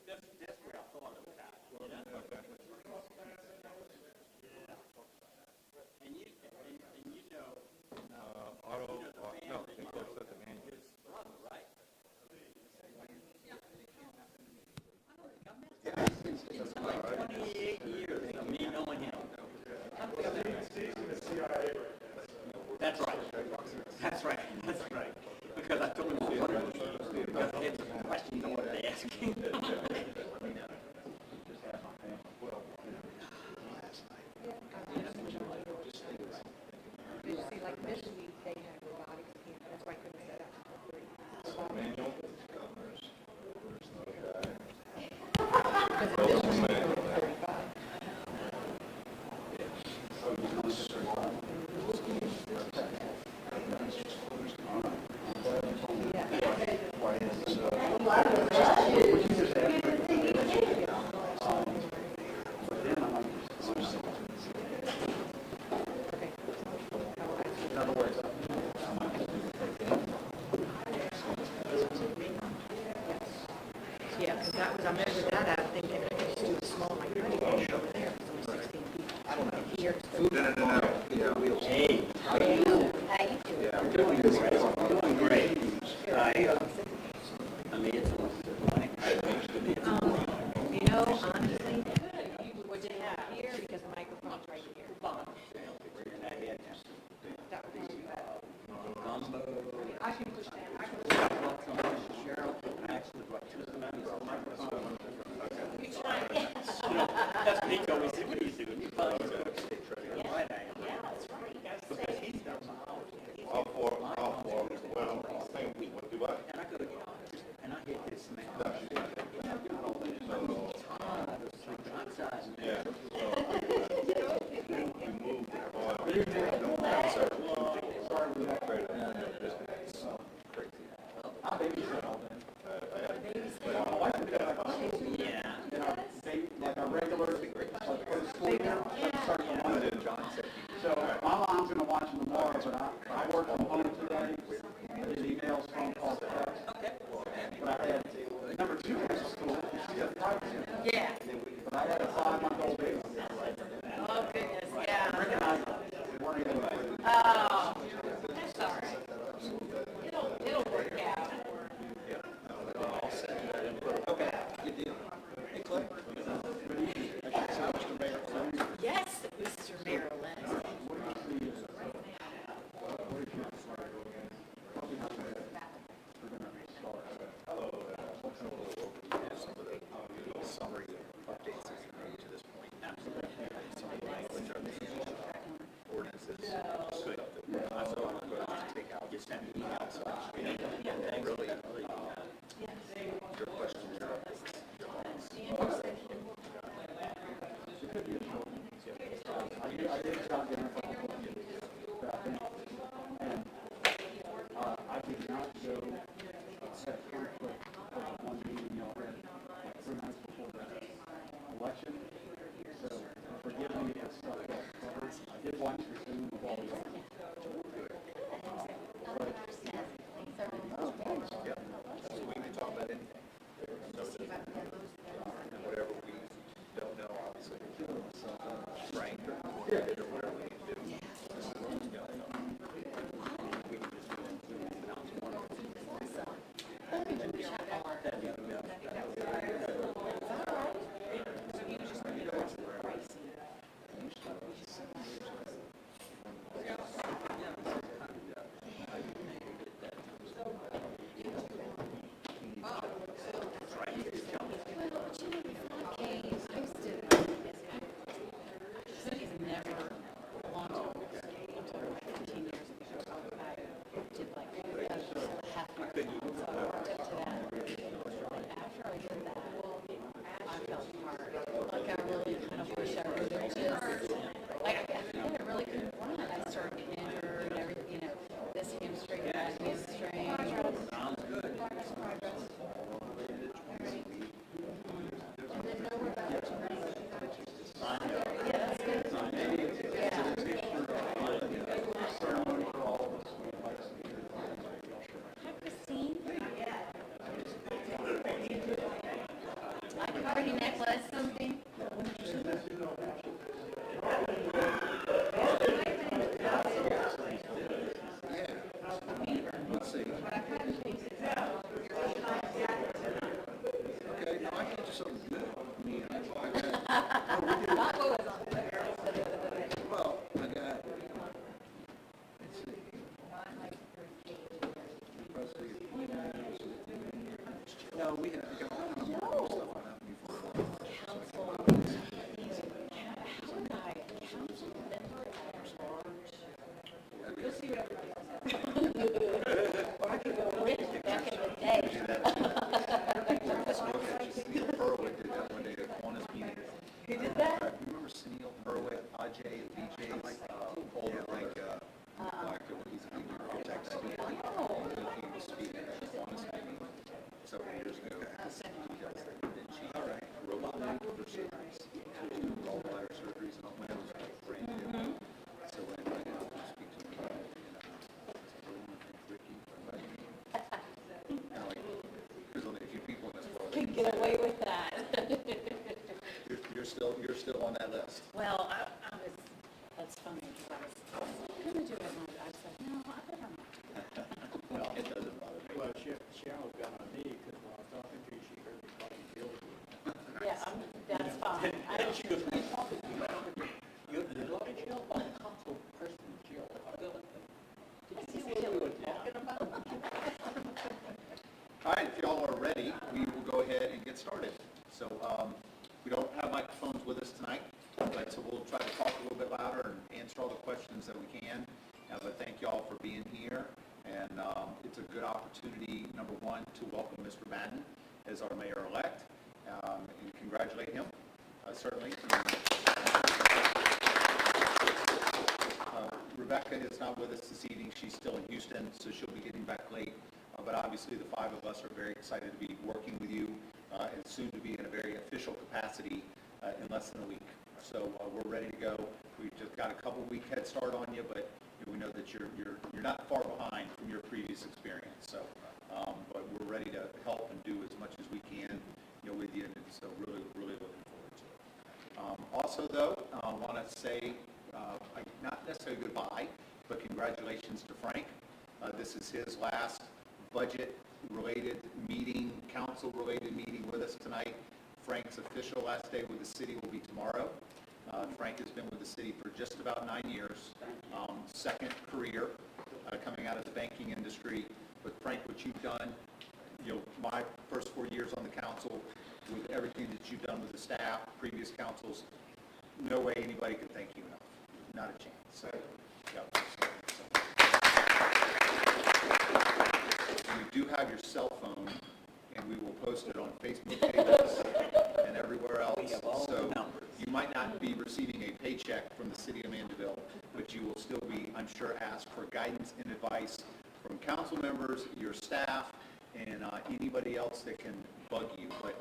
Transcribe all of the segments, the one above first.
That's where I thought of that. You know? Okay. And you know, Auto, the no, family, they both set the manual. his brother, right? It's like 28 years of me knowing him. That's right. That's right. That's right. Because I told him because I had some questions I wanted to ask him. See, like Michigan, they have robotics camp. That's why I couldn't set up for free. Manual? Because in Michigan, it's 35. Yeah, because that was, I measured that out thinking it's too small. My honey was over there, because only 16 people. And here it's 35. Hey, How you doing? How you doing? I'm doing great. Doing great. I made it to You know, honestly, what you have here, because the microphone's right here. That would be bad. gumbo. I can push that. I can push I that. brought some to Cheryl, and I actually brought two of them out of microphone. You try it. You know, that's what he told me. He said, what do you do? You probably just go to the right angle. Yeah, that's right. You gotta Because stay. he's done my house. All four. Well, I'll think, what do I? And I go, and I hit this man. Yeah. We moved on. Yeah. Like a regular, like a school year, start pretty necklace, something? Let's see. Okay, no, I get you something good. I mean, well, I got, let's see. No, we have, got stuff on that before. Back in the day. Berwick did that one day at Qantas meeting. Who did that? Remember Sunil Berwick, Ajay, and VJ, older, like, he's a big architect. He was speaking at Qantas meeting several years ago. All right. Robot for surgeries. So he's doing gallbladder surgeries and all that. It was brand new. So when I speak to him, Ricky, there's only a few people in this world. Could get away with that. You're still on that list. Well, I was, that's funny, because I was going to do it, and I said, no, I better not. Well, it doesn't bother me. Well, Cheryl got on me because when I was talking to you, she heard me talking guilty. Yeah, that's fine. And she goes, what are you talking to? You're talking to Jill? I'm a console person, Jill. Did you see what we were talking about? All right, if y'all are ready, we will go ahead and get started. So we don't have microphones with us tonight, but so we'll try to talk a little bit louder and answer all the questions that we can. But thank y'all for being here, and it's a good opportunity, number one, to welcome Mr. Madden as our mayor-elect, and congratulate him, certainly. Rebecca is not with us this evening. She's still in Houston, so she'll be getting back late. But obviously, the five of us are very excited to be working with you, and soon to be in a very official capacity in less than a week. So we're ready to go. We've just got a couple week head start on you, but we know that you're not far behind from your previous experience. So, but we're ready to help and do as much as we can, with you. And so really looking forward to it. Also, though, I want to say not necessarily goodbye, but congratulations to Frank. This is his last budget-related meeting, council-related meeting with us tonight. Frank's official last day with the city will be tomorrow. Frank has been with the city for just about 9 years, second career coming out of the banking industry. But Frank, what you've done, my first 4 years on the council, with everything that you've done with the staff, previous councils, no way anybody could thank you enough. Not a chance. So, we do have your cell phone, and we will post it on Facebook pages and everywhere else. So you might not be receiving a paycheck from the city of Mandeville, but you will still be, I'm sure, asked for guidance and advice from council members, your staff, and anybody else that can bug you. But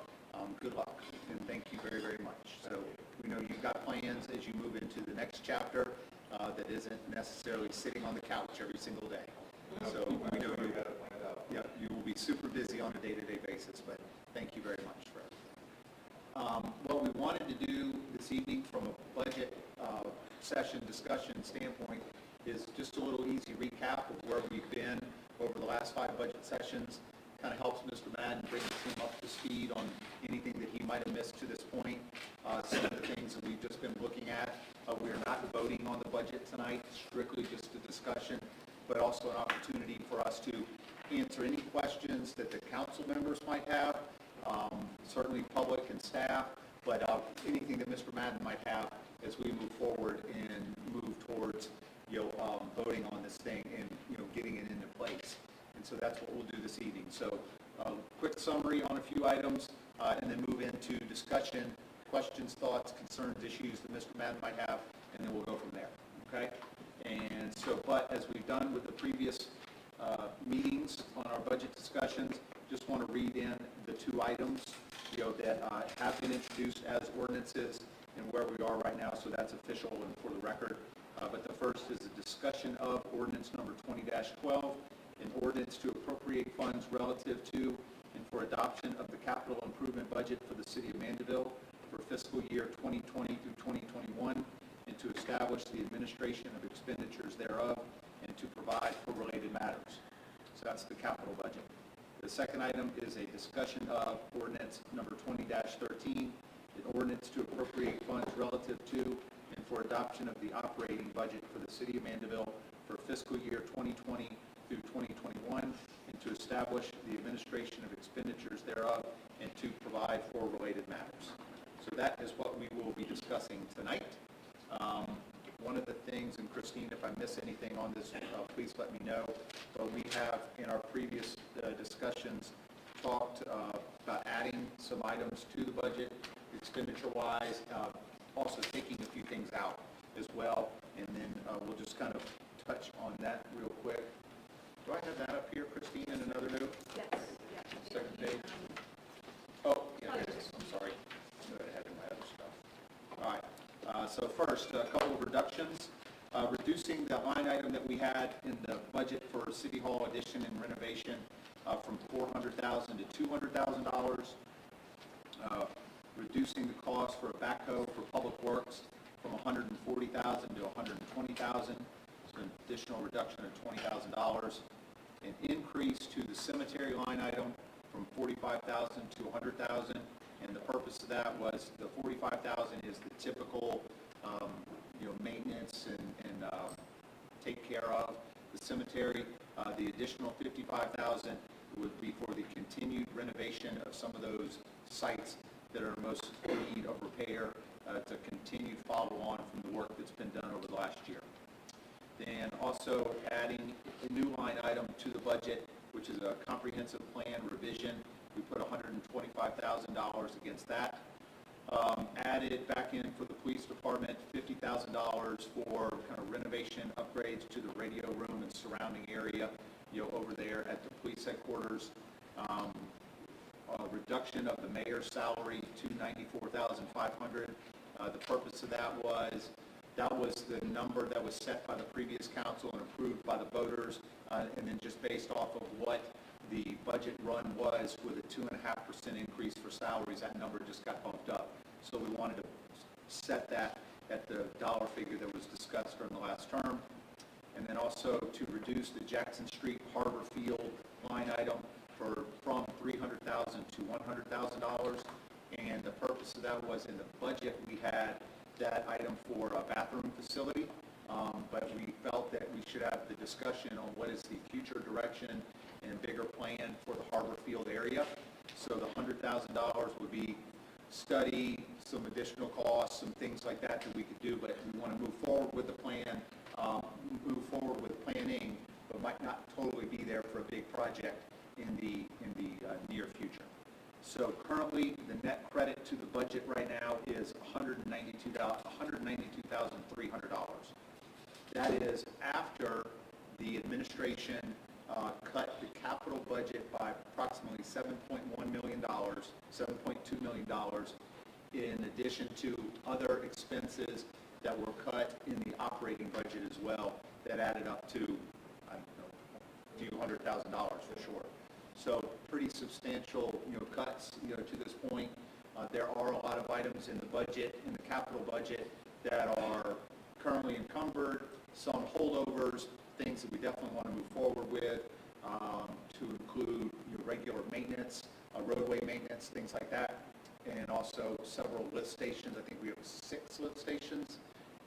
good luck, and thank you very, very much. So we know you've got plans as you move into the next chapter that isn't necessarily sitting on the couch every single day. So we know you will be super busy on a day-to-day basis, but thank you very much for everything. What we wanted to do this evening from a budget session discussion standpoint is just a little easy recap of where we've been over the last 5 budget sessions. Kind of helps Mr. Madden bring the team up to speed on anything that he might have missed to this point. Some of the things that we've just been looking at. We are not voting on the budget tonight, strictly just a discussion, but also an opportunity for us to answer any questions that the council members might have, certainly public and staff, but anything that Mr. Madden might have as we move forward and move towards voting on this thing and getting it into place. And so that's what we'll do this evening. So quick summary on a few items, and then move into discussion, questions, thoughts, concerns, issues that Mr. Madden might have, and then we'll go from there. Okay? And so, but as we've done with the previous meetings on our budget discussions, just want to read in the 2 items that have been introduced as ordinances and where we are right now, so that's official and for the record. But the first is a discussion of ordinance number 20-12, an ordinance to appropriate funds relative to and for adoption of the capital improvement budget for the city of Mandeville for fiscal year 2020 through 2021, and to establish the administration of expenditures thereof, and to provide for related matters. So that's the capital budget. The second item is a discussion of ordinance number 20-13, an ordinance to appropriate funds relative to and for adoption of the operating budget for the city of Mandeville for fiscal year 2020 through 2021, and to establish the administration of expenditures thereof, and to provide for related matters. So that is what we will be discussing tonight. One of the things, and Christine, if I miss anything on this, please let me know, but we have in our previous discussions talked about adding some items to the budget expenditure-wise, also taking a few things out as well, and then we'll just kind of touch on that real quick. Do I have that up here, Christine, in another note? Yes. Second page? Oh, yeah, there it is. I'm sorry. I knew I had it in my other stuff. All right. So first, a couple of reductions. Reducing the line item that we had in the budget for City Hall addition and renovation from $400,000 to $200,000. Reducing the cost for a backhoe for Public Works from $140,000 to $120,000. So an additional reduction of $20,000. An increase to the cemetery line item from $45,000 to $100,000. And the purpose of that was the $45,000 is the typical, maintenance and take care of the cemetery. The additional $55,000 would be for the continued renovation of some of those sites that are most in need of repair to continue to follow on from the work that's been done over the last year. Then also adding a new line item to the budget, which is a comprehensive plan revision. We put $125,000 against that. Added back in for the police department $50,000 for kind of renovation upgrades to the radio room and surrounding area, over there at the police headquarters. Reduction of the mayor's salary to $94,500. The purpose of that was the number that was set by the previous council and approved by the voters, and then just based off of what the budget run was with a 2.5% increase for salaries, that number just got bumped up. So we wanted to set that at the dollar figure that was discussed during the last term. And then also to reduce the Jackson Street Harbor Field line item from $300,000 to $100,000. And the purpose of that was in the budget we had that item for a bathroom facility, but we felt that we should have the discussion on what is the future direction and bigger plan for the Harbor Field area. So the $100,000 would be study, some additional costs, some things like that we could do, but we want to move forward with the plan, move forward with planning, but might not totally be there for a big project in the near future. So currently, the net credit to the budget right now is $192,300. That is after the administration cut the capital budget by approximately $7.1 million, $7.2 million, in addition to other expenses that were cut in the operating budget as well, that added up to, a few $100,000 for sure. So pretty substantial, cuts, to this point. There are a lot of items in the budget, in the capital budget, that are currently encumbered, some holdovers, things that we definitely want to move forward with, to include regular maintenance, roadway maintenance, things like that, and also several lift stations. I think we have 6 lift stations,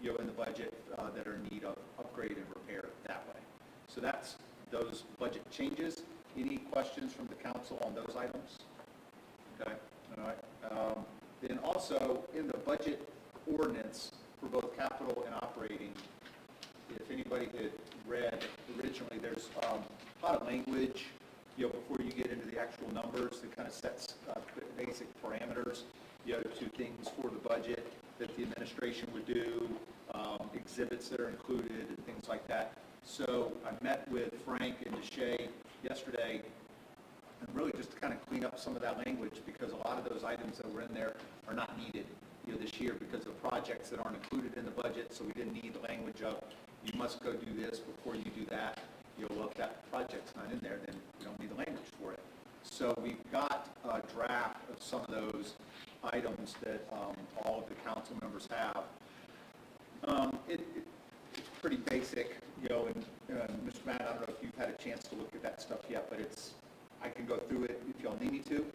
in the budget that are in need of upgrade and repair that way. So that's those budget changes. Any questions from the council on those items? Okay, all right. Then also in the budget ordinance for both capital and operating, if anybody had read originally, there's a lot of language, before you get into the actual numbers that kind of sets basic parameters, to things for the budget that the administration would do, exhibits that are included and things like that. So I met with Frank and Deshay yesterday, and really just to kind of clean up some of that language, because a lot of those items that were in there are not needed this year because of projects that aren't included in the budget. So we didn't need the language of you must go do this before you do that. Well, if that project's not in there, then you don't need the language for it. So we've got a draft of some of those items that all of the council members have. It's pretty basic, you know, and Mr. Matt, I don't know if you've had a chance to look at that stuff yet, but I can go through it if y'all need me to.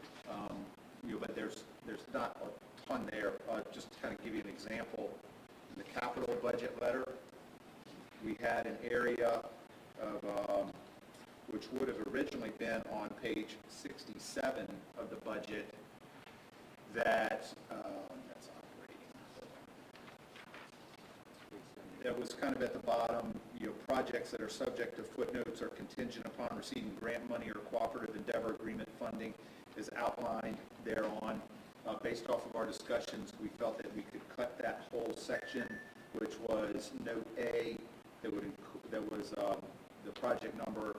You know, but there's not a ton there. Just to kind of give you an example, in the capital budget letter, we had an area of, which would have originally been on page 67 of the budget, that's operating. That was kind of at the bottom, you know, projects that are subject to footnotes or contingent upon receiving grant money or cooperative endeavor agreement funding is outlined thereon. Based off of our discussions, we felt that we could cut that whole section, which was note A, that was the project number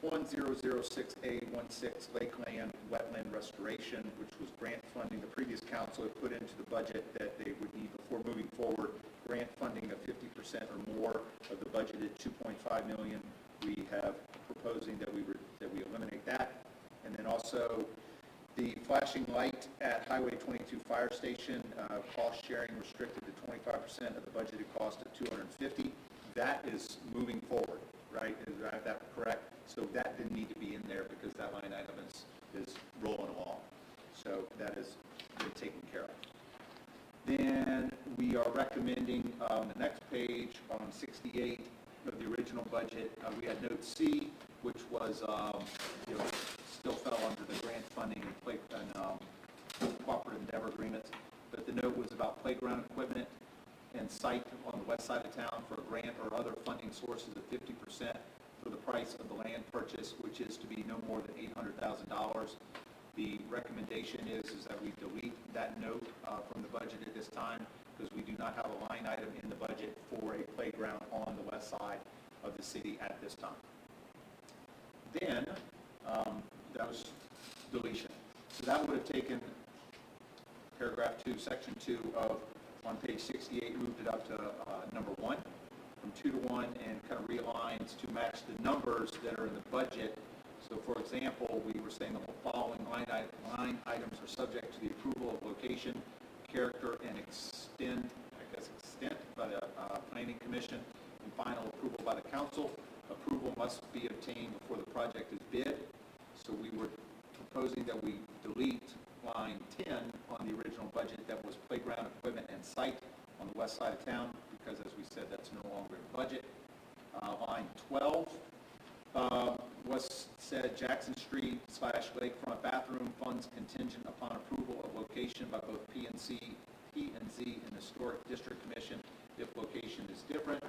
1006A16 Lakeland Wetland Restoration, which was grant funding the previous council had put into the budget that they would need before moving forward, grant funding of 50% or more of the budgeted $2.5 million. We have proposing that we eliminate that. And then also the flashing light at Highway 22 Fire Station, cost sharing restricted to 25% of the budgeted cost of $250. That is moving forward, right? Is that correct? So that didn't need to be in there because that line item is rolling along. So that has been taken care of. Then we are recommending on the next page, on 68 of the original budget, we had note C, which was you know, still fell under the grant funding and cooperative endeavor agreements, but the note was about playground equipment and site on the west side of town for a grant or other funding sources of 50% for the price of the land purchase, which is to be no more than $800,000. The recommendation is that we delete that note from the budget at this time because we do not have a line item in the budget for a playground on the west side of the city at this time. Then, that was deletion. So that would have taken paragraph 2, section 2 of, on page 68, moved it up to number 1, from 2 to 1, and kind of realigns to match the numbers that are in the budget. So, for example, we were saying the following line items are subject to the approval of location, character, and extent by the Planning Commission, and final approval by the council. Approval must be obtained before the project is bid. So we were proposing that we delete line 10 on the original budget that was playground equipment and site on the west side of town, because as we said, that's no longer in the budget. Line 12 was said Jackson Street / lakefront bathroom funds contingent upon approval of location by both P&Z and the Historic District Commission if location is different.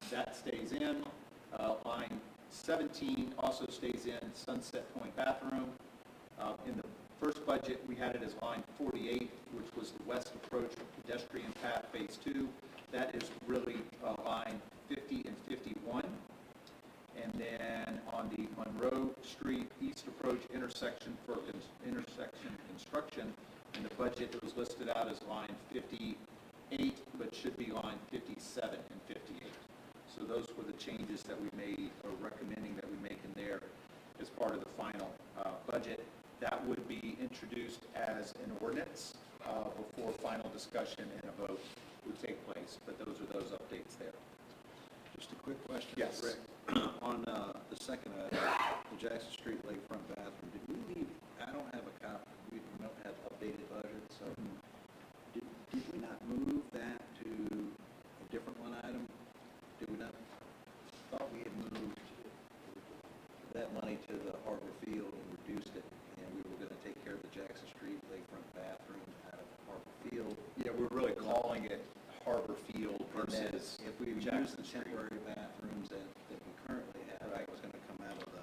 That stays in. Line 17 also stays in Sunset Point bathroom. In the first budget, we had it as line 48, which was the west approach pedestrian path phase 2. That is really line 50 and 51. And then on the Monroe Street East Approach intersection for intersection construction, in the budget it was listed out as line 58, but should be line 57 and 58. So those were the changes that we made, or recommending that we make in there as part of the final budget. That would be introduced as an ordinance before final discussion and a vote would take place. But those are those updates there. Just a quick question. Yes. Rick. On the second item, the Jackson Street lakefront bathroom, did we leave, I don't have a copy, we don't have updated budget, so did we not move that to a different one item? Did we not? Thought we had moved that money to the Harbor Field and reduced it, and we were going to take care of the Jackson Street lakefront bathroom out of Harbor Field. Yeah, we're really calling it Harbor Field And then versus if we use Jackson the Street. temporary bathrooms that we currently have, Right. it was going to come out of the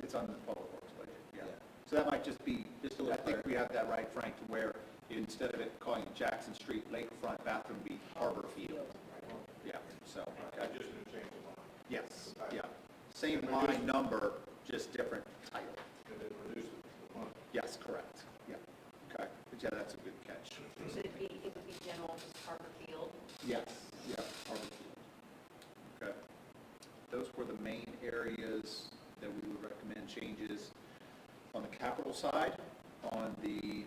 It's on the public works budget, yeah. Yeah. So that might just be, Just a I little think we have that right, Frank, to where instead of it calling it Jackson Street lakefront bathroom, be Harbor Field. Yeah, so, I okay. just didn't change the line, Yes, yeah. Same line number, just different title. and then reduce the money. Yes, correct, yeah. Okay, but yeah, that's a good catch. So it would be general, just Harbor Field. Yes, yeah, Harbor Field. Okay. Those were the main areas that we would recommend changes on the capital side, on the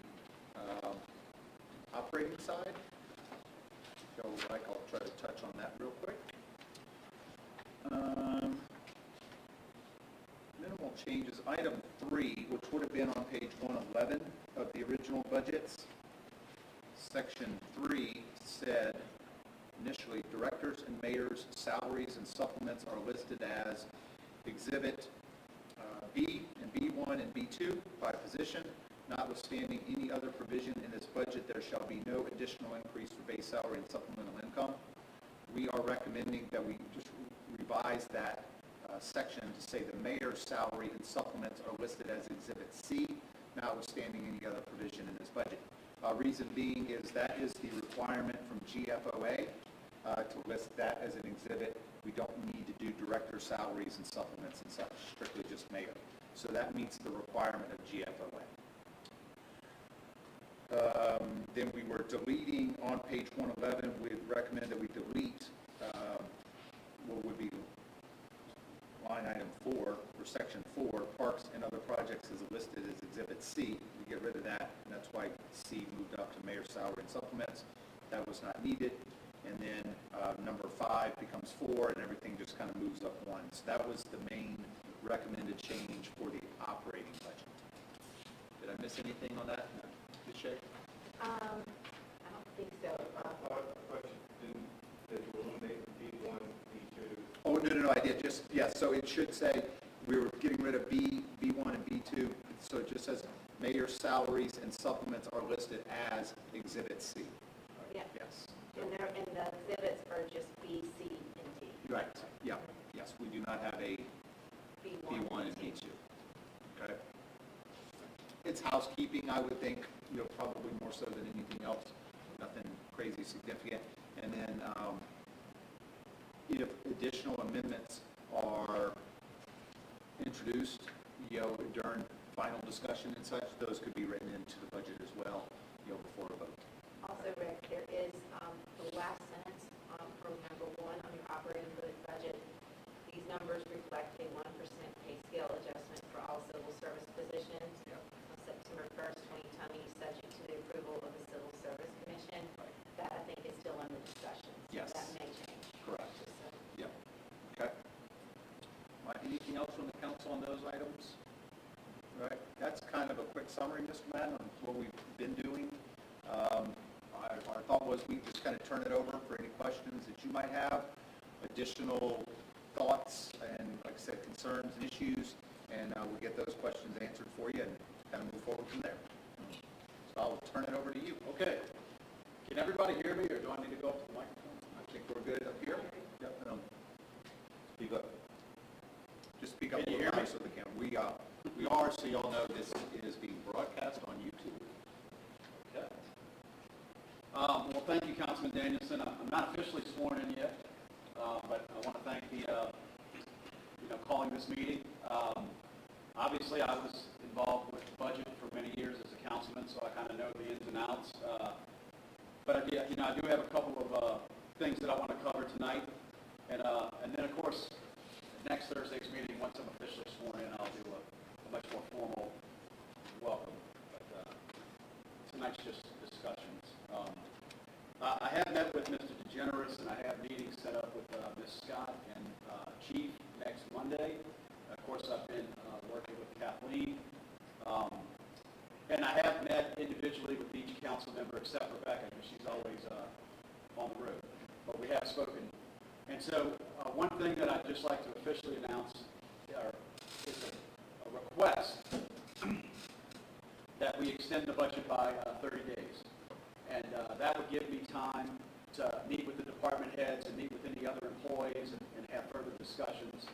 operating side. If y'all would like, I'll try to touch on that real quick. Minimal changes. Item 3, which would have been on page 111 of the original budgets. Section 3 said, initially, directors and mayors' salaries and supplements are listed as Exhibit B and B1 and B2 by position. Notwithstanding any other provision in this budget, there shall be no additional increase for base salary and supplemental income. We are recommending that we just revise that section to say the mayor's salary and supplements are listed as Exhibit C, notwithstanding any other provision in this budget. Reason being is that is the requirement from GFOA to list that as an exhibit. We don't need to do director salaries and supplements and such, strictly just mayor. So that meets the requirement of GFOA. Then we were deleting on page 111, we'd recommend that we delete what would be line item 4, or section 4, parks and other projects is listed as Exhibit C. We get rid of that, and that's why C moved up to mayor's salary and supplements. That was not needed. And then number 5 becomes 4, and everything just kind of moves up 1. So that was the main recommended change for the operating budget. Did I miss anything on that? No. Ms. Shea? I don't think so. Question, did you eliminate B1, B2? Oh, no, I did. Just, yeah, so it should say we were getting rid of B1 and B2. So it just says mayor's salaries and supplements are listed as Exhibit C. Yeah. Yes. And the exhibits are just B, C, and D. Right. Yeah. Yes, we do not have a B1, B1 and B2. Okay. It's housekeeping, I would think, probably more so than anything else. Nothing crazy significant. And then if additional amendments are introduced, during final discussion and such, those could be written into the budget as well, before a vote. Also, Rick, there is the last sentence for number 1 on your operating budget. These numbers reflect a 1% pay scale adjustment for all civil service positions. Yep. On September 1st, 2020, subject to the approval of the Civil Service Commission. Right. That, I think, is still under discussion. So Yes. that may change. Correct. Just so. Yep. Okay. Anything else from the council on those items? All right. That's kind of a quick summary, Mr. Madden, on what we've been doing. Our thought was we just kind of turn it over for any questions that you might have, additional thoughts, and like I said, concerns and issues, and we'll get those questions answered for you and kind of move forward from there. So I'll turn it over to you. Okay. Can everybody hear me, or do I need to go up to the microphone? I think we're good up here. Yep. Speak up. Just speak up. Can you hear me? So we can. We are, so y'all know this is being broadcast on YouTube. Okay. Well, thank you, Councilman Danielson. I'm not officially sworn in yet, but I want to thank the, calling this meeting. Obviously, I was involved with the budget for many years as a councilman, so I kind of know the ins and outs. But I do have a couple of things that I want to cover tonight, and then of course, next Thursday's meeting, once I'm officially sworn in, I'll do a much more formal welcome. But tonight's just discussions. I have met with Mr. DeGeneres, and I have meetings set up with Ms. Scott and Chief next Monday. Of course, I've been working with Kathleen. And I have met individually with each council member except Rebecca, because she's always on the road. But we have spoken. And so one thing that I'd just like to officially announce is a request that we extend the budget by 30 days. And that would give me time to meet with the department heads and meet with any other employees and have further discussions.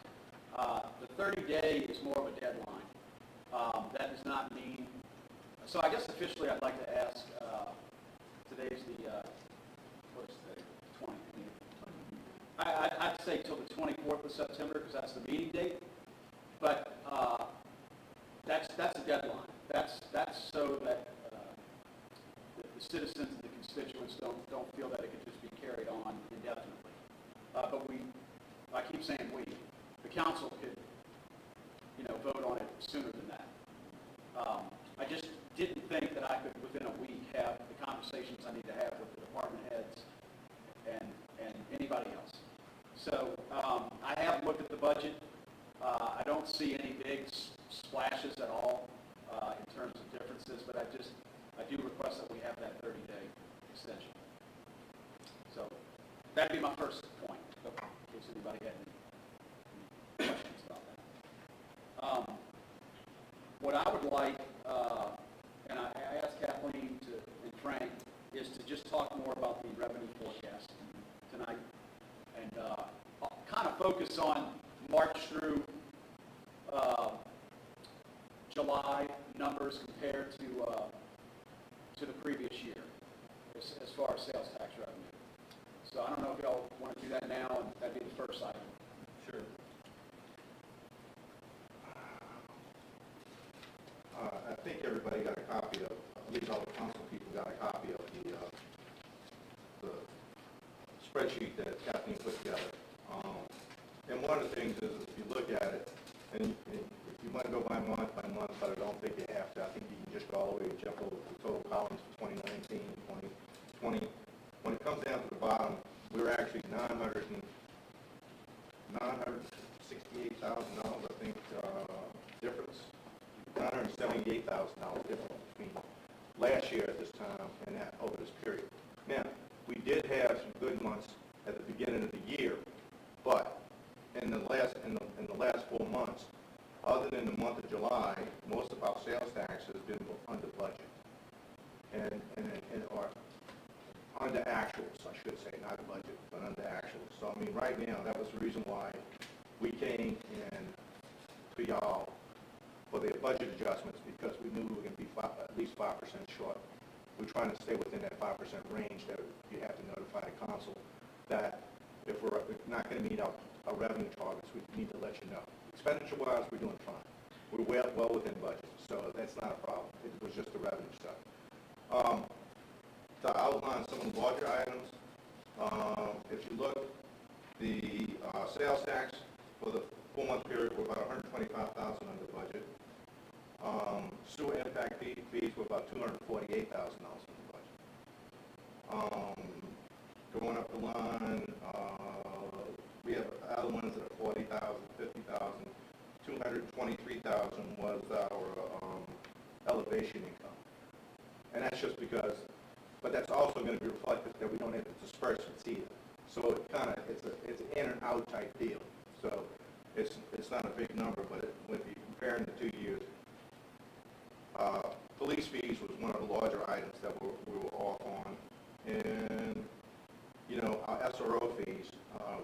The 30-day is more of a deadline. That does not mean, so I guess officially I'd like to ask, today's the, what is today, 20th? I'd say till the 24th of September, because that's the meeting date, but that's a deadline. That's so that the citizens and the constituents don't feel that it could just be carried on indefinitely. But I keep saying we, the council could vote on it sooner than that. I just didn't think that I could, within a week, have the conversations I need to have with the department heads and anybody else. So I have looked at the budget. I don't see any big splashes at all in terms of differences, but I do request that we have that 30-day extension. So that'd be my first point, in case anybody had any questions about that. What I would like, and I asked Kathleen and Frank, is to just talk more about the revenue forecast tonight, and kind of focus on March through July numbers compared to the previous year as far as sales tax revenue. So I don't know if y'all want to do that now, and that'd be the first item. Sure. I think everybody got a copy of, at least all the council people got a copy of the spreadsheet that Kathleen put together. And one of the things is, if you look at it, and if you want to go by month, but I don't think you have to. I think you can just go all the way and jump over the total columns for 2019, 2020. When it comes down to the bottom, we're actually $968,000, I think, difference. $978,000 difference between last year at this time and that over this period. Now, we did have some good months at the beginning of the year, but in the last 4 months, other than the month of July, most of our sales tax has been under budget or under actuals, I should say, not budget, but under actuals. So I mean, right now, that was the reason why we came in to y'all for the budget adjustments, because we knew we were going to be at least 5% short. We're trying to stay within that 5% range that you have to notify the council that if we're not going to meet our revenue targets, we need to let you know. Expenditure-wise, we're doing fine. We're well within budget, so that's not a problem. It was just the revenue stuff. To outline some of the larger items, if you look, the sales tax for the 4-month period were about $125,000 under budget. Sewer impact fees were about $248,000 under budget. Going up the line, we have other ones that are $40,000, $50,000, $223,000 was our elevation income, and that's just because. But that's also going to be reflected that we don't have the disbursements either. So it's an in and out type deal. So it's not a big number, but when you're comparing the 2 years, police fees was one of the larger items that we were off on, and our SRO fees,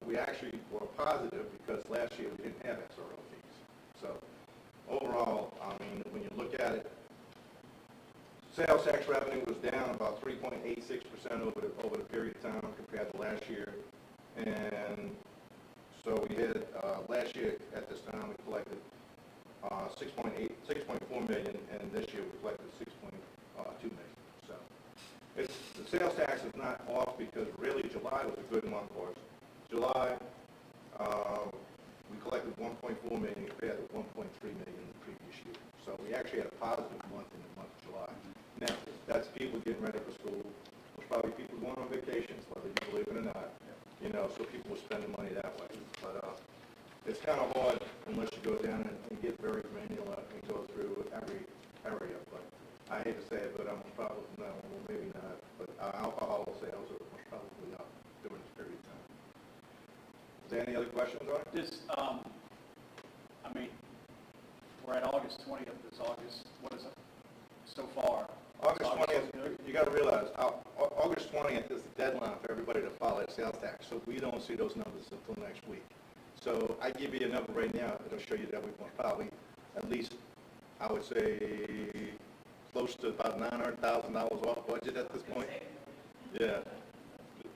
we actually were positive because last year we didn't have SRO fees. So overall, I mean, when you look at it, sales tax revenue was down about 3.86% over the period of time compared to last year. And so we had, last year at this time, we collected 6.4 million, and this year we collected 6.2 million. So the sales tax is not off because really July was a good month for us. July, we collected 1.4 million compared to 1.3 million in the previous year. So we actually had a positive month in the month of July. Now, that's people getting ready for school. There's probably people going on vacations, whether you believe it or not. So people will spend the money that way. But it's kind of hard unless you go down and get very granular and go through every area. But I hate to say it, but I'm probably not, well, maybe not. But our alcohol sales are most probably up during this period of time. Is there any other questions on it? I mean, we're at August 20th. This August, what is it? So far. August 20th, you got to realize, August 20th is the deadline for everybody to file their sales tax, so we don't see those numbers until next week. So I give you a number right now that'll show you that we're probably, at least, I would say, close to about $900,000 off budget at this point. Yeah,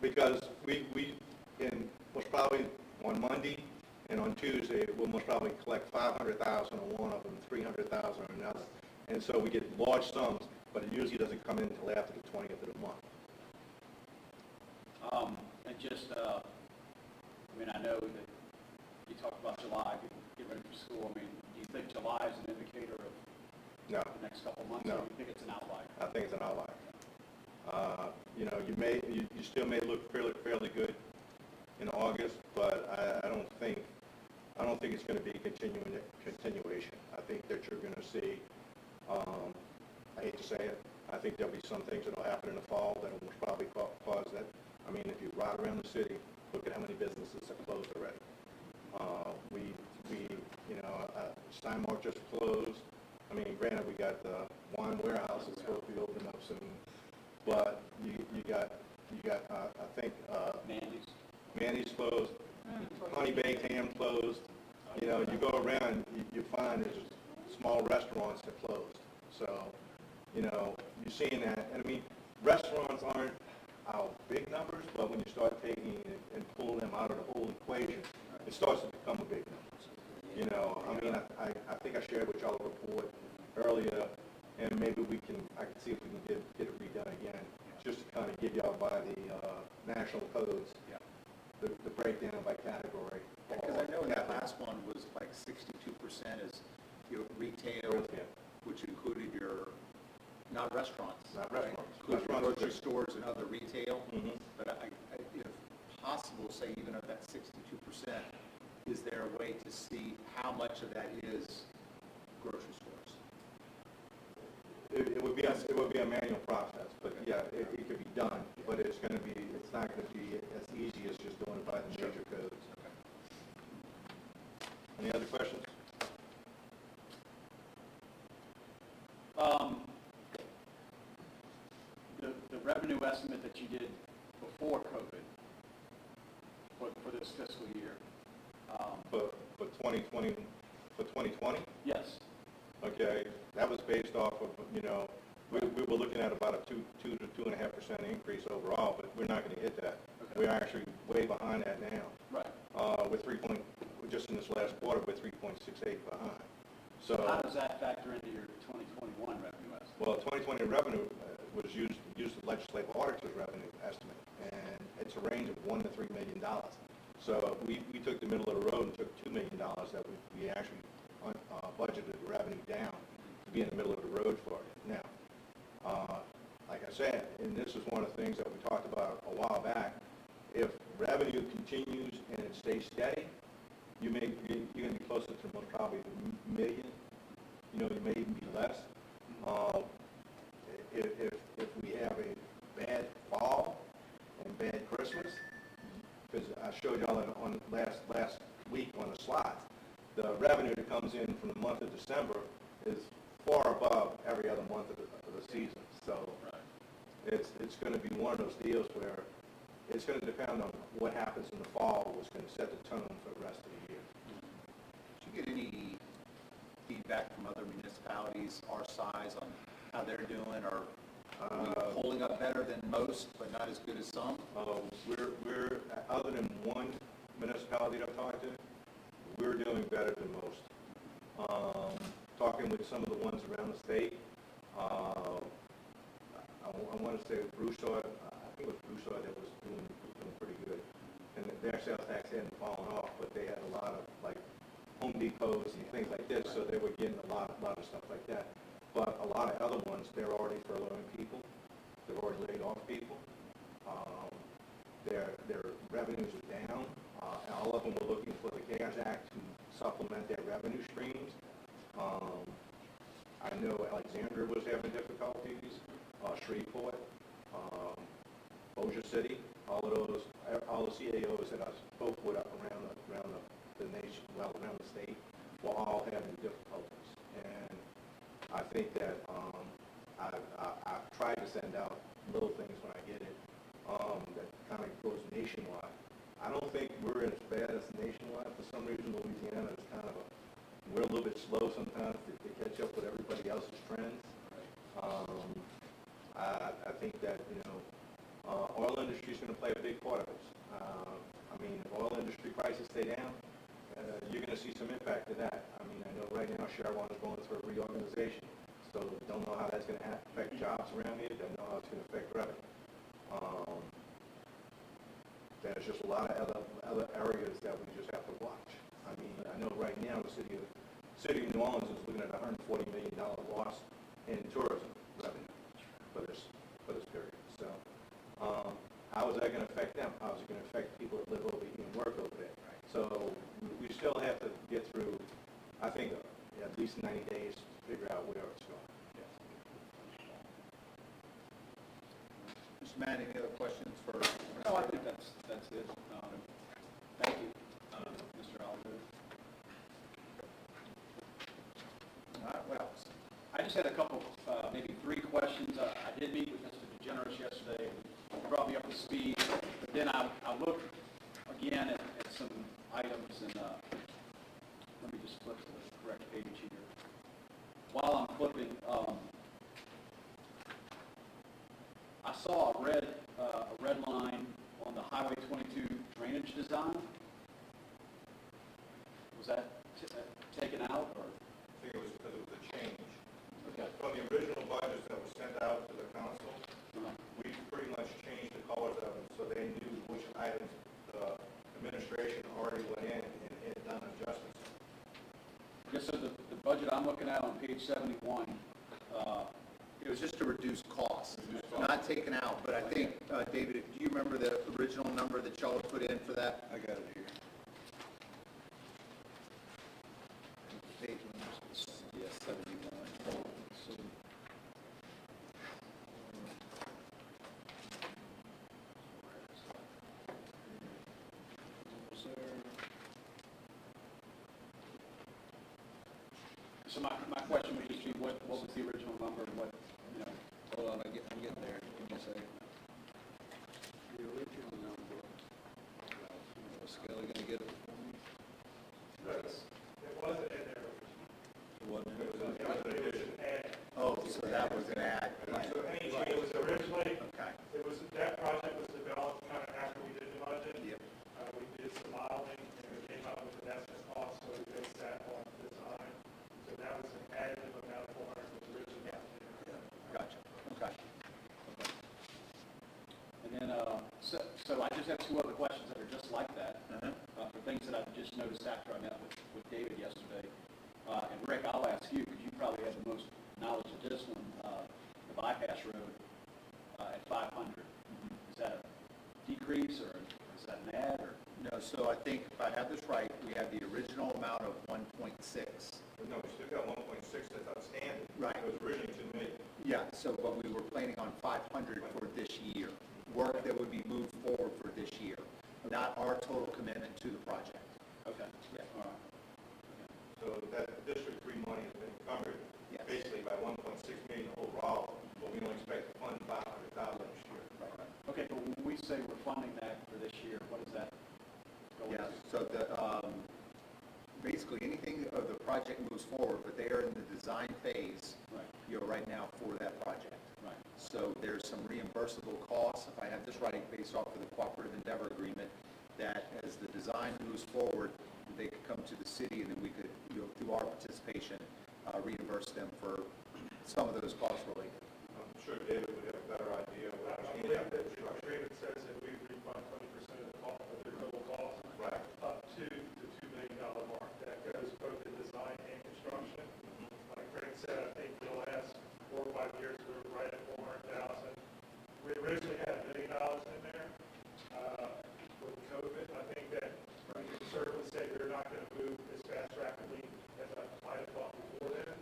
because we most probably on Monday and on Tuesday, we'll most probably collect $500,000 on one of them, $300,000 on another. And so we get large sums, but it usually doesn't come in until after the 20th of the month. And just, I mean, I know that you talked about July, people get ready for school. I mean, do you think July is an indicator of No, the next couple of months? No. Or you think it's an outlier? I think it's an outlier. You still may look fairly good in August, but I don't think it's going to be continuation. I think that you're going to see, I hate to say it, I think there'll be some things that'll happen in the fall that will probably cause that. I mean, if you ride around the city, look at how many businesses have closed already. Steinmark just closed. I mean, granted, we got the wine warehouse that's supposed to be opening up soon, but you got I think Mandy's closed, Honey Baked Ham closed. You go around, you find there's small restaurants that closed. So, you're seeing that. And I mean, restaurants aren't our big numbers, but when you start taking and pulling them out of the whole equation, it starts to become a big number. I mean, I think I shared with y'all a report earlier, and maybe I can see if we can get it redone again, just to kind of give y'all by the national codes, the breakdown by category. Because I know in that last one was like 62% is retail, which included your, not restaurants. Not restaurants. Included Restaurants are grocery stores and other retail. Mhm. But if possible, say even of that 62%, is there a way to see how much of that is grocery stores? It would be a manual process, but yeah, it could be done, but it's not going to be as easy as just doing it by the major codes. Any other questions? The revenue estimate that you did before COVID for this fiscal year. For 2020, Yes. okay, that was based off of, we were looking at about a 2 to 2.5% increase overall, but we're not going to hit that. Okay. We're actually way behind that now. Right. Just in this last quarter, we're 3.68 behind. How So, does that factor into your 2021 revenue estimate? well, 2020 revenue was used the legislative auditor's revenue estimate, and it's a range of $1 to $3 million. So we took the middle of the road and took $2 million that we actually budgeted the revenue down to be in the middle of the road for it. Now, like I said, and this is one of the things that we talked about a while back, if revenue continues and it stays steady, you're going to be closer to probably $1 million. You may even be less. If we have a bad fall and bad Christmas, because I showed y'all on last week on the slides, the revenue that comes in from the month of December is far above every other month of the season. So it's going to be one of those deals where it's going to depend on what happens in the fall, what's going to set the tone for the rest of the year. Did you get any feedback from other municipalities our size on how they're doing, or are we holding up better than most, but not as good as some? We're other than one municipality I've talked to, we're doing better than most. Talking with some of the ones around the state, I want to say Broussard, I think it was Broussard that was doing pretty good. And their sales tax hadn't fallen off, but they had a lot of like Home Depots and things like this, so they were getting a lot of stuff like that. But a lot of other ones, they're already furloughing people. They've already laid off people. Their revenues are down. All of them were looking for the CARES Act to supplement their revenue streams. I know Alexandria was having difficulties, Shreveport, Bossier City, all the CAOs that I spoke with up around the nation, around the state, were all having difficulties. And I think that I've tried to send out little things when I get it that kind of goes nationwide. I don't think we're as bad as nationwide. For some reason, Louisiana is we're a little bit slow sometimes to catch up with everybody else's trends. I think that, oil industry is going to play a big part of this. I mean, if oil industry prices stay down, you're going to see some impact to that. I mean, I know right now Chevron is going through a reorganization, so don't know how that's going to affect jobs around here, don't know how it's going to affect revenue. There's just a lot of other areas that we just have to watch. I mean, I know right now the City of New Orleans is looking at $140 million loss in tourism revenue for this period. So, how is that going to affect them? How is it going to affect people that live over here and work over there? So, we still have to get through, I think, at least 90 days to figure out where it's going. Mr. Mann, any other questions for? No, I think that's it. Thank you, Mr. Oliver. All right, well, I just had a couple, maybe 3 questions. I did meet with Mr. DeGeneres yesterday. He brought me up to speed. But then I looked again at some items, and let me just flip to the correct page here. While I'm flipping, I saw a red line on the Highway 22 drainage design. Was that taken out, or? I think it was because it was a change. Okay. From the original budgets that was sent out to the council, we pretty much changed the colors of them so they knew which items the administration already went in and had done adjustments. Yes, so the budget I'm looking at on page 71, it was just to reduce costs, not taken out, but I think, David, do you remember the original number that y'all put in for that? I got it here. Page numbers. Yes, 79. So, so my question would just be, what was the original number, and what, you know? hold on, I'm getting there. Give me a second. The original number. Skelly gonna get it for me? It wasn't in there. It wasn't. It was an addition. Oh, so that was an ad. So any change, it was originally, Okay. That project was developed kind of after we did the budget. Yep. We did some modeling, and we came up with an estimate cost, so we based that on design. So that was an additive amount of 400 was originally. Gotcha. Okay. And then, so I just have 2 other questions that are just like that, for things that I've just noticed after I met with David yesterday. And Rick, I'll ask you, because you probably have the most knowledge of this one, the bypass road at 500. Is that a decrease, or is that an add, or? No, so I think if I have this right, we have the original amount of 1.6. No, we still got 1.6 that's outstanding. Right. It was originally 2 million. Yeah, so, but we were planning on 500 for this year, work that would be moved forward for this year, not our total commitment to the project. Okay. Yeah. All right. So that District 3 money has been encumbered Yes. basically by 1.6 million overall, but we only expect to fund 500,000 this year. Okay, but when we say we're funding that for this year, what is that going Yeah, to? so the, basically anything of the project moves forward, but they are in the design phase, Right, right now for that project. right. So there's some reimbursable costs, if I have this right, based off of the cooperative endeavor agreement, that as the design moves forward, they could come to the city, and then we could, through our participation, reimburse them for some of those costs related. I'm sure David would have a better idea of what I our believe handicap that is. the agreement says that we refund 20% of the cost of their total cost. Right. Up to the $2 million mark. That goes both in design and construction. Like Craig said, I think the last 4 or 5 years, we were right at 400,000. We originally had $1 million in there. With COVID, I think that we can certainly say they're not going to move as fast rapidly as I might have thought before then.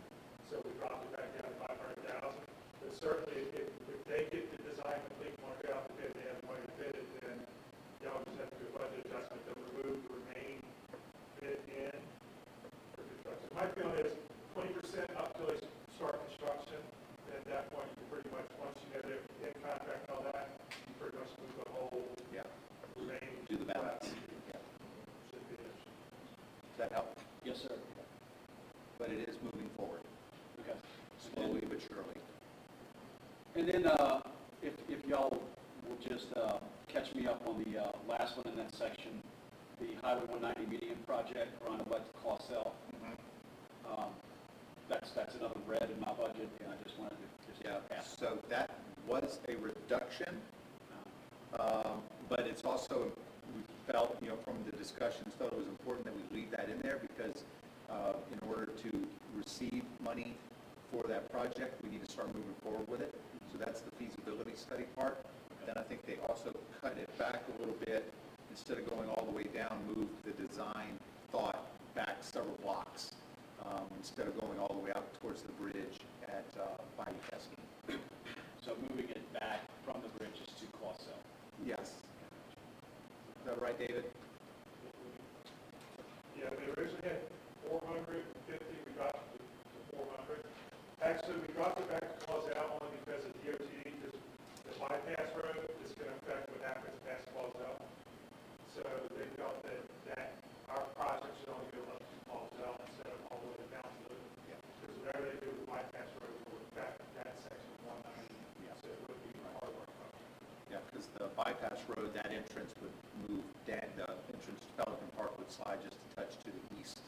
So we dropped it back down to 500,000. But certainly, if they get the design complete, want to go out to bid, they have money to bid it, then y'all just have to do a budget adjustment to remove the remaining bid in for construction. My feeling is 20% up till they start construction. Then at that point, you pretty much, once you get it in contract and all that, you pretty much move the whole Yeah. remaining. Do the balance. Yeah. Should be it. Does that help? Yes, sir. But it is moving forward, Okay. slowly but surely. And then, if y'all will just catch me up on the last one in that section, the Highway 190 median project, Ron, I'd like to cost sell. That's another red in my budget, and I just wanted to just ask. So that was a reduction, but it's also, we felt, from the discussions, felt it was important that we leave that in there because in order to receive money for that project, we need to start moving forward with it. So that's the feasibility study part. Then I think they also cut it back a little bit. Instead of going all the way down, moved the design thought back several blocks, instead of going all the way out towards the bridge at Bayou Cascade. So moving it back from the bridge is to Clausel. Yes. Is that right, David? Yeah, they originally had 450, we dropped it to 400. Actually, we dropped it back to close out only because of DOT, because the bypass road is going to affect what happens past Clausel. So they felt that our project should only go up to Clausel instead of all the way down to the, because whatever they do with the bypass road will affect that section of 190. So it would be part of our project. Yeah, because the bypass road, that entrance would move down, the entrance to Pelican Park would slide just a touch to the east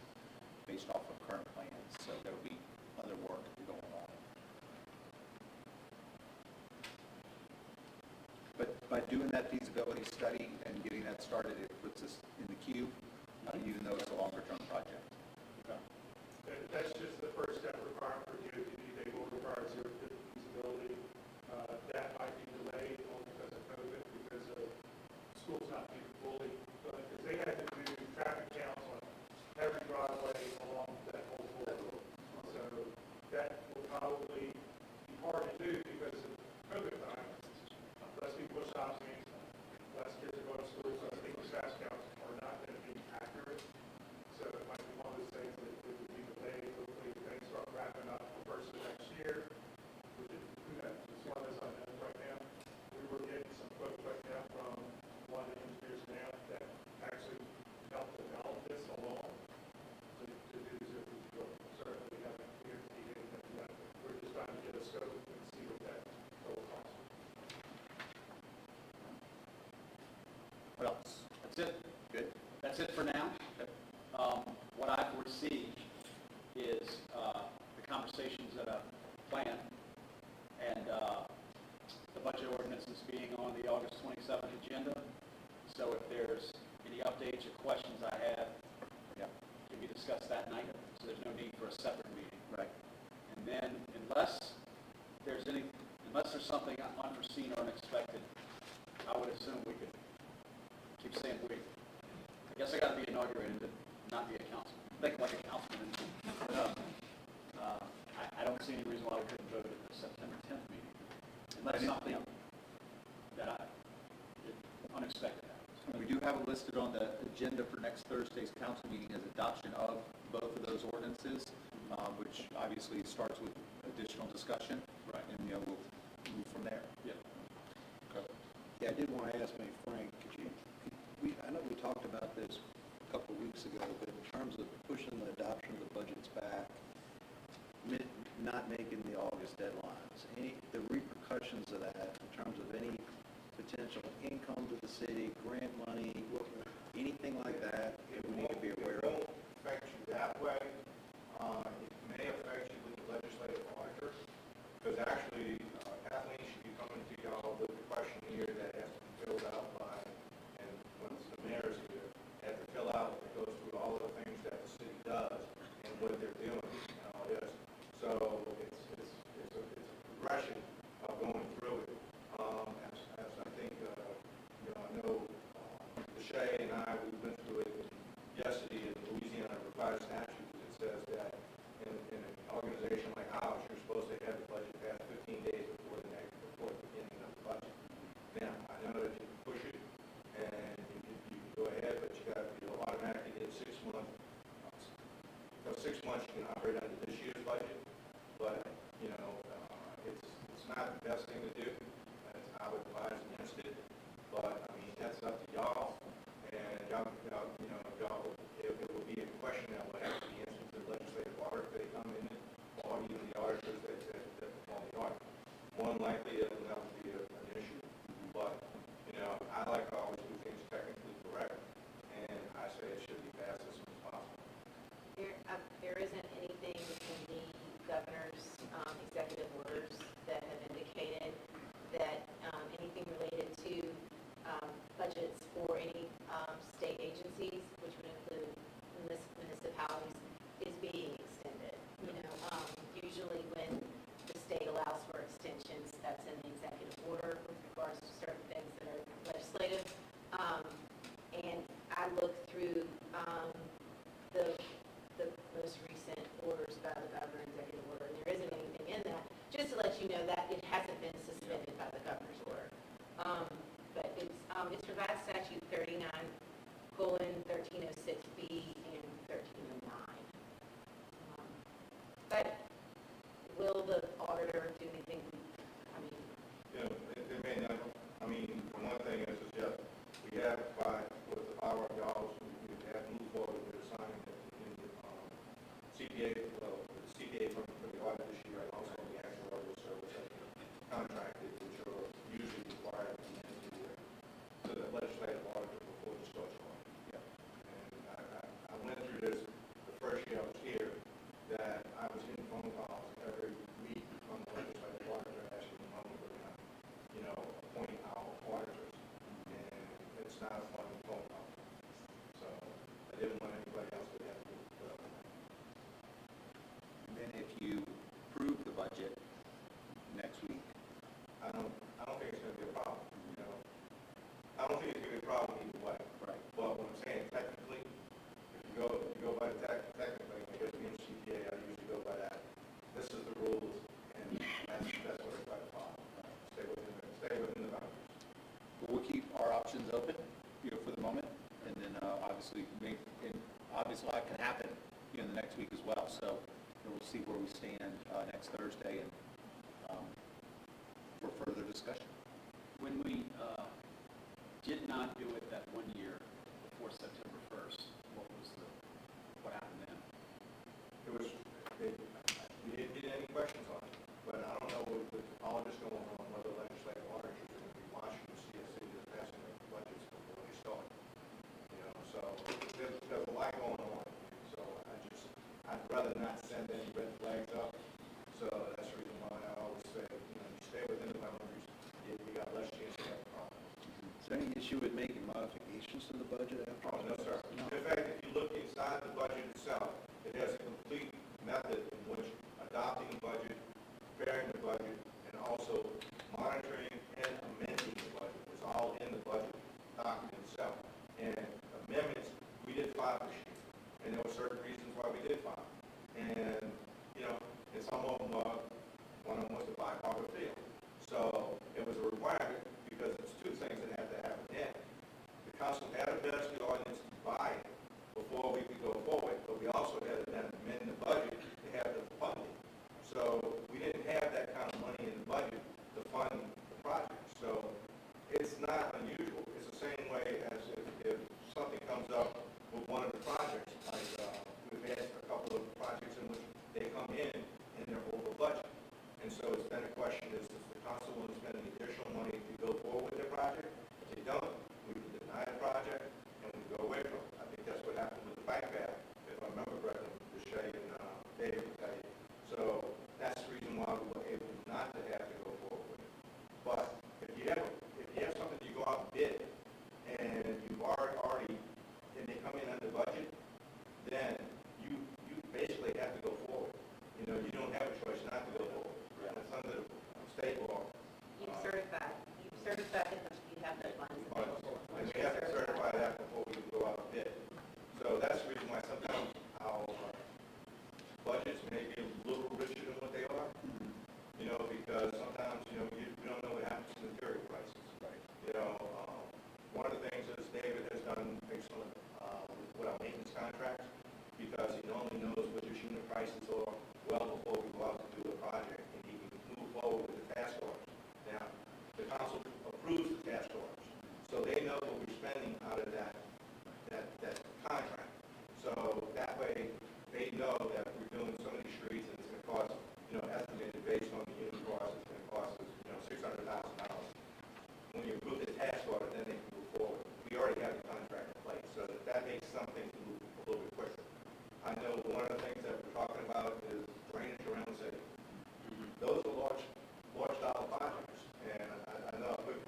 based off of current plans. So there would be other work going on. But by doing that feasibility study and getting that started, it puts us in the queue, even though it's a longer-term project. That's just the first step requirement for DOT. They will require zero feasibility. That might be delayed only because of COVID, because of schools not being fully, because they had to do traffic counts on every driveway along that whole corridor. So that will probably be hard to do because of COVID time. Less people are shopping, less kids are going to school, so I think the staff counts are not going to be accurate. So it might be one of those things that it would be delayed. Hopefully things start wrapping up the first of next year. Which is, who knows, as far as I know right now. We were getting some quotes right now from one of the engineers now that actually helped develop this along to do zero feasibility. Certainly we haven't guaranteed anything yet. We're just trying to get a scope and see what that total cost. What else? That's it. Good? That's it for now. What I foresee is the conversations that are planned and the budget ordinances being on the August 27th agenda. So if there's any updates or questions I have, can be discussed that night. So there's no need for a separate meeting. Right. And then unless there's something unforeseen or unexpected, I would assume we could keep saying we. I guess I got to be inaugurated, but not be a councilman. Think like a councilman. I don't see any reason why we couldn't vote at the September 10th meeting, unless something unexpected happens. We do have it listed on the agenda for next Thursday's council meeting as adoption of both of those ordinances, which obviously starts with additional discussion. Right. And, we'll move from there. Yeah. Yeah, I did want to ask maybe Frank, I know we talked about this a couple of weeks ago, but in terms of pushing the adoption of the budgets back, not making the August deadlines, the repercussions of that in terms of any potential income to the city, grant money, anything like that, that we need to be aware of? It won't affect you that way. It may affect you with the legislative auditor, because actually Kathleen should be coming to y'all with the questionnaire that has to be filled out by, and once the mayor's here, have to fill out, it goes through all the things that the city does and what they're doing and all this. So it's a progression of going through it. As I think, I know Deshay and I, we went through it yesterday in Louisiana revised statute. It says that in an organization like ours, you're supposed to have the budget passed 15 days before the beginning of the budget. Now, I know that you can push it and you can go ahead, but you automatically get 6 months. So 6 months you can operate under this year's budget, but it's not the best thing to do. I would advise against it, but I mean that's up to y'all, and y'all it will be a question that will have to be answered to the legislative auditor if they come in, or even the auditors that perform the audit. More than likely, that will be an issue, but I like to always do things technically correct, and I say it should be passed as soon as possible. There isn't anything in the governor's executive orders that have indicated that anything related to budgets for any state agencies, which would include municipalities, is let you know that it hasn't been suspended by the governor's order. But it's revised statute 39:1306B and 1309. But will the auditor do anything? I mean, You know, it may not, I mean, one thing is just, we have with the power of dollars, we have moved forward with assigning it in the CPA, well, the CPA for the audit this year, and also the actuarial service that contracted, which are usually required at the end of the year, to the legislative auditor before the starts on. Yeah. And I went through this the first year I was here, that I was getting phone calls every week from the legislative auditor asking me when we were going to, you know, appoint our auditors. And it's not a fun phone call. So I didn't want anybody else to have to put up with that. And then if you approve the budget next week, I don't think it's going to be a problem, you know. I don't think it's going to be a problem either way. right? But what I'm saying, technically, if you go by the technically, I guess being CPA, I usually go by that. This is the rules, and that's what I try to follow. Stay within the boundaries. But we'll keep our options open, you know, for the moment, and then obviously a lot can happen, you know, in the next week as well. So you know, we'll see where we stand next Thursday and for further discussion. When we did not do it that 1 year before September 1st, what happened then? It was, we didn't get any questions on it, but I don't know with all this going on, whether legislative auditors are going to be watching the CSC that's passing their budgets before they start. You know, so there's a lot going on. So I'd rather not send any red flags up. So that's the reason why I always say, you know, you stay within the boundaries, you got less chance to have a problem. Is there any issue with making modifications to the budget after? Oh, no, sir. In fact, if you look inside the budget itself, it has a complete method in which adopting the budget, preparing the budget, and also monitoring and amending the budget is all in the budget document itself. And amendments, we did 5 this year, and there were certain reasons why we did 5. And, you know, and some of them, one of them was the bipartisan field. So it was a requirement because it's 2 things that have to happen then. The council had to pass the ordinance by it before we could go forward, but we also had to then amend the budget to have the funding. So we didn't have that kind of money in the budget to fund the project. So it's not unusual. It's the same way as if something comes up with one of the projects, like we've had a couple of projects in which they come in and they're over budget. And so it's then a question is the council will spend additional money to go forward with their project? If they don't, we can deny the project and we go away from it. I think that's what happened with the bike path, if I remember correctly, Deshay and David will tell you. So that's the reason why we were able not to have to go forward with it. But if you have something you go out and bid and you've already and they come in under budget, then you basically have to go forward. You know, you don't have a choice not to go forward. That's under the state law. you've certified that you have the funds available. And we have to certify that before we go out and bid. So that's the reason why sometimes our budgets may be a little richer than what they are. You know, because sometimes, you know, you don't know what happens to material prices. Right. You know, one of the things is David has done excellent with our maintenance contracts because he normally knows what your unit prices are well before we go out to do a project, and he can move forward with the task orders. Now, the council approves the task orders, so they know what we're spending out of that contract. So that way, they know that we're doing so many streets and it's going to cost, you know, estimated based on the unit cost, it's going to cost us, you know, $600,000. When you approve the task order, then they can move forward. We already have the contract in place, so that makes some things move a little bit quicker. I know one of the things that we're talking about is drainage around the city. Those are large dollar projects, and I know I put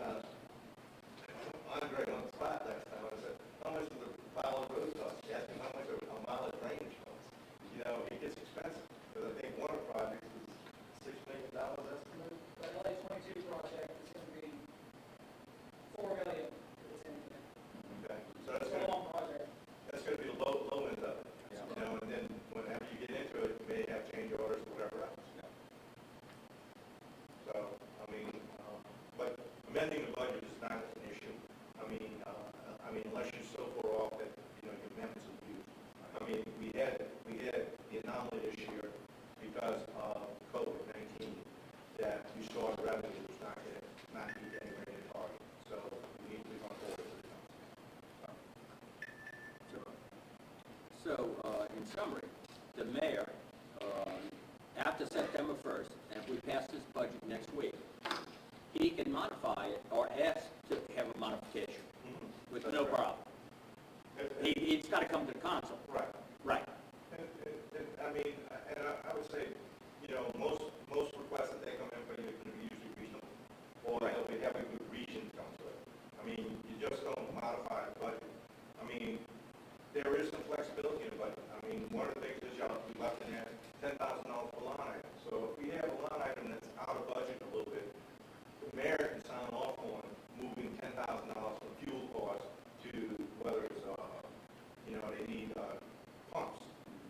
amending the budget is not an issue. I mean, unless you're so far off that, you know, your amendments will be used. I mean, we had the anomaly this year because of COVID-19 that we saw the revenue was not meet any rated target. So we need to go forward with it. So, in summary, the mayor, after September 1st, if we pass this budget next week, he can modify it or ask to have a modification with no problem. It's got to come to the council. Right. Right. And I would say, you know, most requests that they come in for you can be usually reasonable, or they'll be having a good reason to come to it. I mean, you just don't modify the budget. I mean, there is some flexibility in the budget. I mean, one of the things is y'all we left in there $10,000 per line item. So if we have a line item that's out of budget a little bit, the mayor can sign off on moving $10,000 from fuel costs to whether it's you know, they need pumps.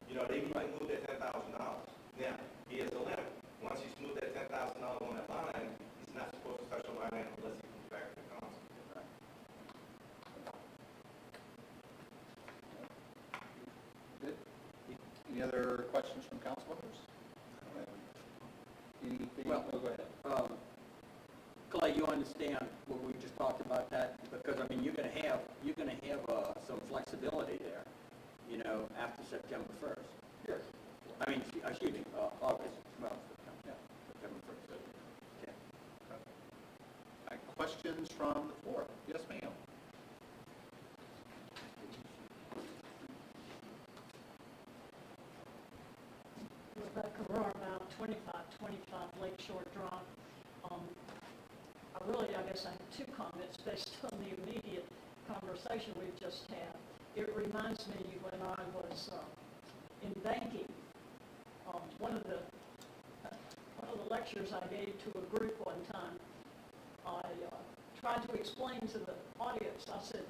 You know, they need to move that $10,000. Now, he has a limit. Once he's moved that $10,000 on that line item, he's not supposed to touch the line item unless he comes back to the council. Good. Any other questions from council members? Anything? Well, Oh, go ahead. Clay, you understand what we just talked about that? Because, I mean, you're going to have some flexibility there, you know, after September 1st. Yes. I mean, excuse me, August, well, September 1st. Okay. Questions from the floor? Yes, ma'am. Rebecca Rohr, about 2525 Lakeshore Drive. I guess I have two comments based on the immediate conversation we've just had. It reminds me when I was in banking, one of the lectures I gave to a group one time, I tried to explain to the audience, I said,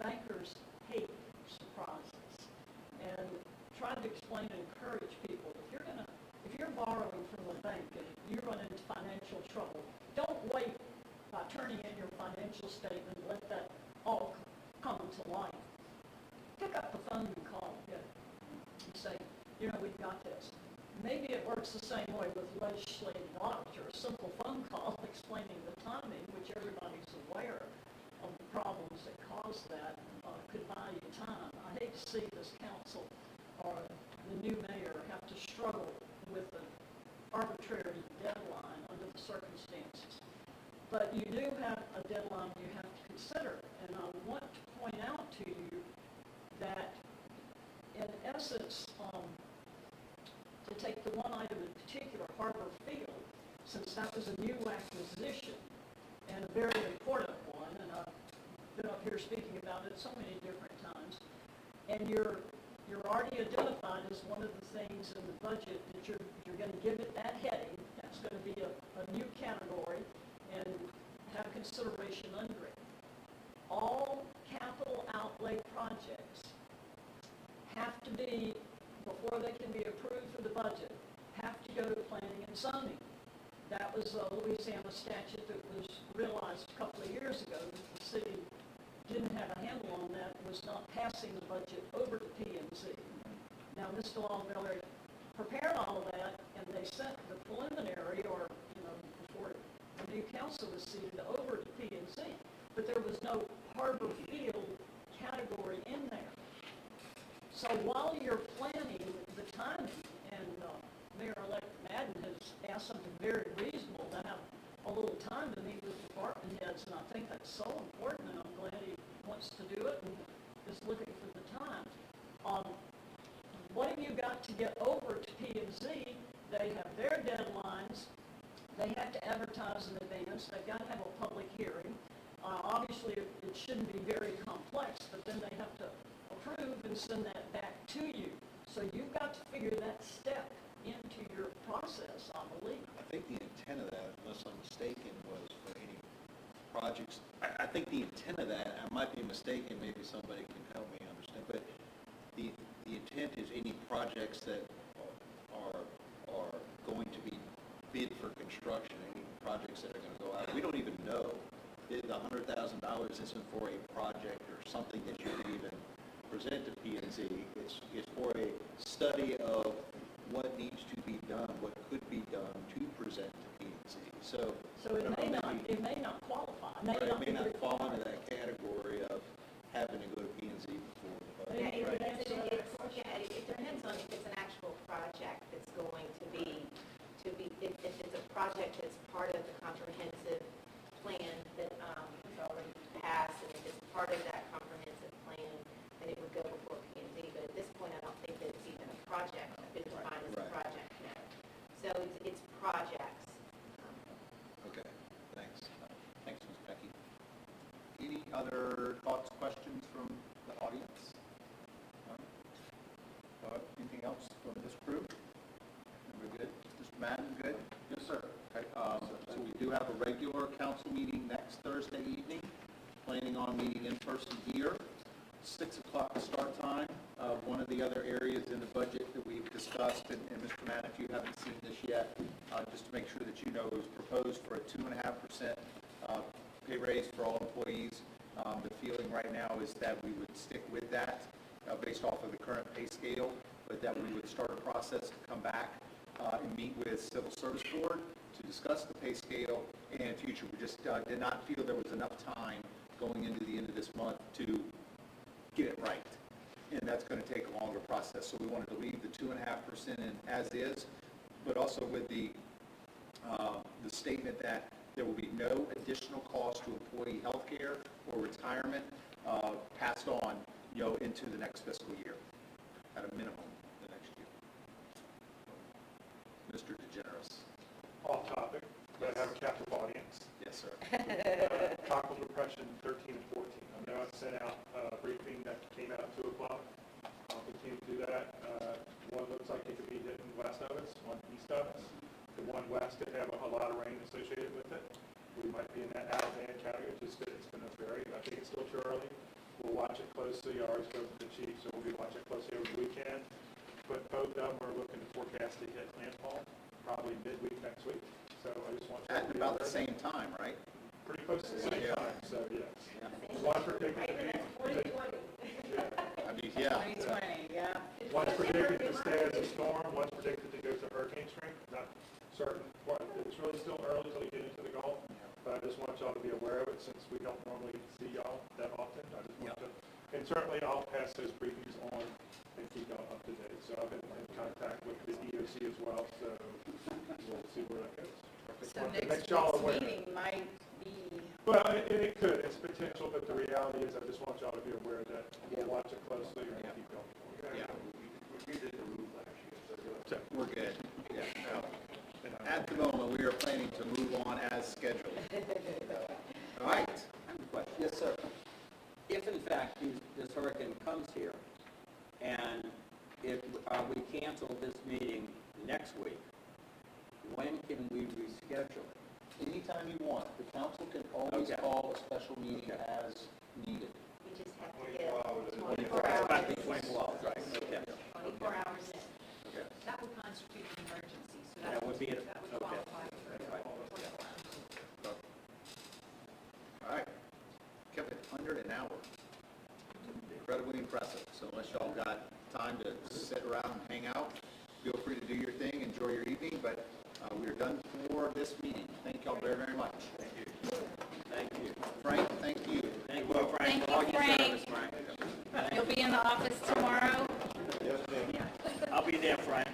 bankers hate surprises, and tried to explain and encourage people, if you're borrowing from a bank and you run into financial trouble, don't wait by turning in your financial statement, let that all come to light. Pick up the phone and call and say, you know, we've got this. Maybe it works the same way with legislative audit or a simple phone call explaining the timing, which everybody's aware of the problems that cause that, could buy you time. I hate to see this council or the new mayor have to struggle with an arbitrary deadline under the circumstances. But you do have a deadline you have to consider, and I want to point out to you that, in essence, to take the one item in particular, Harbor Field, since that was a new acquisition and a very important one, and I've been up here speaking about it so many different times, and you're already identified as one of the things in the budget that you're going to give it that heading. That's going to be a new category and have consideration under it. All capital outlay projects have to be, before they can be approved for the budget, have to go to planning and zoning. That was a Louisiana statute that was realized a couple of years ago that the city didn't have a handle on that, was not passing the budget over to P&Z. Now, Mr. Longmiller prepared all of that, and they sent the preliminary, or, you know, before the new council was seated, over to P&Z. But there was no Harbor Field category in there. So while you're planning the timing, and Mayor-elect Madden has asked something very reasonable to have a little time to meet with department heads, and I think that's so important, and I'm glad he wants to do it and is looking for the time. What have you got to get over to P&Z? They have their deadlines. They have to advertise in advance. They've got to have a public hearing. Obviously, it shouldn't be very complex, but then they have to approve and send that back to you. So you've got to figure that step into your process, I believe. I think the intent of that, unless I'm mistaken, was for any projects. I think the intent of that, I might be mistaken, maybe somebody can help me understand, but the intent is any projects that are going to be bid for construction, any projects that are going to go out. We don't even know the $100,000 isn't for a project or something that you can even present to P and Z. It's for a study of what needs to be done, what could be done to present to P and Z. So it I don't know, it may not qualify. Right, it may be not fall into required. that category of having to go to P and Z before the budget. Yeah, it Right. it depends on if it's an actual project that's going to be, if it's a project that's part of the comprehensive plan that is already passed, and if it's part of that comprehensive plan, then it would go before P and Z. But at this point, I don't think that it's even a project, been defined as a Right. project yet. So it's projects. Okay, thanks. Thanks, Ms. Becky. Any other thoughts, questions from the audience? No? Anything else from this group? We're good? Mr. Madden, good? Yes, sir. Okay, so we do have a regular council meeting next Thursday evening, planning on meeting in person here, 6 o'clock start time. One of the other areas in the budget that we've discussed, and Mr. Madden, if you haven't seen this yet, just to make sure that you know, is proposed for a 2.5% pay raise for all employees. The feeling right now is that we would stick with that based off of the current pay scale, but that we would start a process to come back and meet with Civil Service Board to discuss the pay scale and future. We just did not feel there was enough time going into the end of this month to get it right. And that's going to take a longer process. So we wanted to leave the 2.5% in as is, but also with the statement that there will be no additional cost to employee health care or retirement passed on, into the next fiscal year, at a minimum the next year. Mr. DeGeneres. Off topic, but I have a captive audience. Yes, sir. Tropical depression 13 and 14. I know I sent out a briefing that came out at 2 o'clock. I'll continue to do that. One looks like it could be hitting west of us, one east of us. The one west could have a lot of rain associated with it. We might be in that out of band category, just that it's going to vary. I think it's still too early. We'll watch it closely. I already spoke to the chief, so we'll be watching it closely over the weekend. But both of them are looking to forecast to hit landfall probably midweek next week. So I just want you At to be about the aware. same time, right? Pretty close to the same Yeah. time, so yes. One predicted to be, I mean, yeah. 2020, yeah. one's predicted to stay as a storm, one's predicted to go to hurricane strength. Not certain, it's really still early till we get into the Gulf, but I just want y'all to be aware of it since we don't normally see y'all that often. I just want to, and certainly I'll pass those briefings on and keep y'all up to date. So I've been in contact with the EOC as well, so we'll see where that goes. So Wanted to next make y'all week's aware. meeting might be, Well, it could, it's potential, but the reality is I just want y'all to be aware that we'll watch it closely and keep going. Yeah. We did the roof last year, so We're good. Yeah. No. At the moment, we are planning to move on as scheduled. All right. I have a question. Yes, sir. If in fact this hurricane comes here, and if we cancel this meeting next week, when can we reschedule it? Anytime you want, the council can always Okay. call a special meeting Okay. as needed. We just have to 24 hours. get 24 24 hours. hours. 24 hours, right, okay. 24 hours in. Okay. That would constitute an emergency, so That would be, that would okay. qualify for That's right. 24 hours. All right. Kept it under an hour. Incredibly impressive. So unless y'all got time to sit around and hang out, feel free to do your thing, enjoy your evening, but we are done for this meeting. Thank y'all very, very much. Thank you. Thank you. Frank, thank you. Thank you, Frank, Thank for all you, your Frank. service, Frank. you'll be in the office tomorrow? yes, ma'am. I'll be there, Frank.